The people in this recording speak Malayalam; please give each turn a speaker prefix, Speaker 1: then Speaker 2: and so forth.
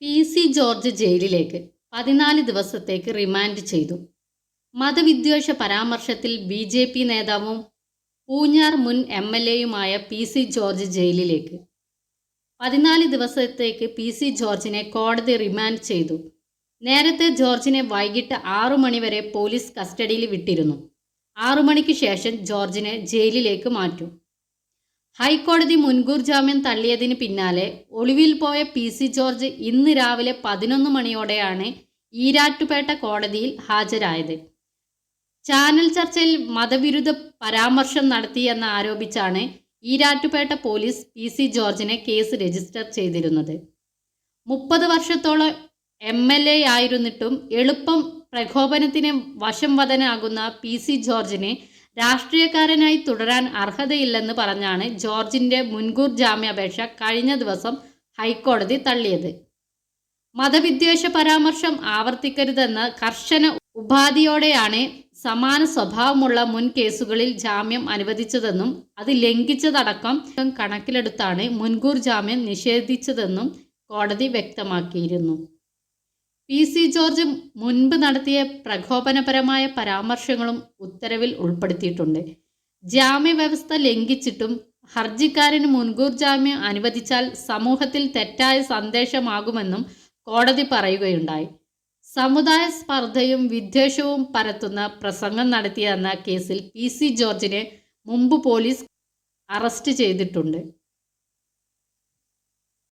Speaker 1: പി.സി. ജോർജ് ജയിലിലേക്ക് 14 ദിവസത്തേക്ക് റിമാൻഡ് ചെയ്തു. മതവിദ്വേഷ പരാമർശത്തിൽ ബി.ജെ.പി. നേതാവും പൂഞ്ഞാർ മുൻ എം.എൽ.എയുമായ പി.സി. ജോർജ് ജയിലിലേക്ക് 14 ദിവസത്തേക്ക് പി.സി. ജോർജിനെ കോടതി റിമാൻഡ് ചെയ്തു. നേരത്തെ ജോർജിനെ വൈകിട്ട് 6 മണി വരെ പോലീസ് കസ്റ്റഡിയിൽ വിട്ടിരുന്നു. 6 മണിക്ക് ശേഷം ജോർജിനെ ജയിലിലേക്ക് മാറ്റും. ഹൈക്കോടതി മുൻകൂർ ജാമ്യം തള്ളിയതിന് പിന്നാലെ ഒളിവിൽ പോയ പി.സി. ജോർജ് ഇന്ന് രാവിലെ 11 മണിയോടെയാണ് ഈരാറ്റുപേട്ട കോടതിയിൽ ഹാജരായത്. ചാനൽ ചർച്ചയിൽ മതവിരുദ്ധ പരാമർശം നടത്തിയെന്ന് ആരോപിച്ചാണ് ഈരാറ്റുപേട്ട പോലീസ് പി.സി. ജോർജിനെ കേസ് രജിസ്റ്റർ ചെയ്തിരുന്നത്. 30 വർഷത്തോളം എം.എൽ.എ ആയിരുന്നിട്ടും എളുപ്പം പ്രകോപനത്തിന് വശംവദനാകുന്ന പി.സി. ജോർജിന് രാഷ്ട്രീയക്കാരനായി തുടരാൻ അർഹതയില്ലെന്ന് പറഞ്ഞാണ് ജോർജിൻ്റെ മുൻകൂർ ജാമ്യാപേക്ഷ കഴിഞ്ഞ ദിവസം ഹൈക്കോടതി തള്ളിയത്. മതവിദ്വേഷ പരാമർശം ആവർത്തിക്കരുതെന്ന കർശന ഉപാധിയോടെയാണ് സമാന സ്വഭാവമുള്ള മുൻ കേസുകളിൽ ജാമ്യം അനുവദിച്ചതെന്നും അത് ലംഘിച്ചതടക്കം കണക്കിലെടുത്താണ് മുൻകൂർ ജാമ്യം നിഷേധിച്ചതെന്നും കോടതി വ്യക്തമാക്കിയിരുന്നു. പി.സി. ജോർജ് മുൻപ് നടത്തിയ പ്രകോപനപരമായ പരാമർശങ്ങളും ഉത്തരവിൽ ഉൾപ്പെടുത്തിയിട്ടുണ്ട്. ജാമ്യവ്യവസ്ഥ ലംഘിച്ചിട്ടും ഹർജിക്കാരന് മുൻകൂർ ജാമ്യം അനുവദിച്ചാൽ സമൂഹത്തിൽ തെറ്റായ സന്ദേശമാകുമെന്നും കോടതി പറയുകയുണ്ടായി. സമുദായ സ്പർദ്ധയും വിദ്വേഷവും പരത്തുന്ന പ്രസംഗം നടത്തിയെന്ന കേസിൽ പി.സി. ജോർജിനെ മുമ്പ് പോലീസ് അറസ്റ്റ് ചെയ്തിട്ടുണ്ട്.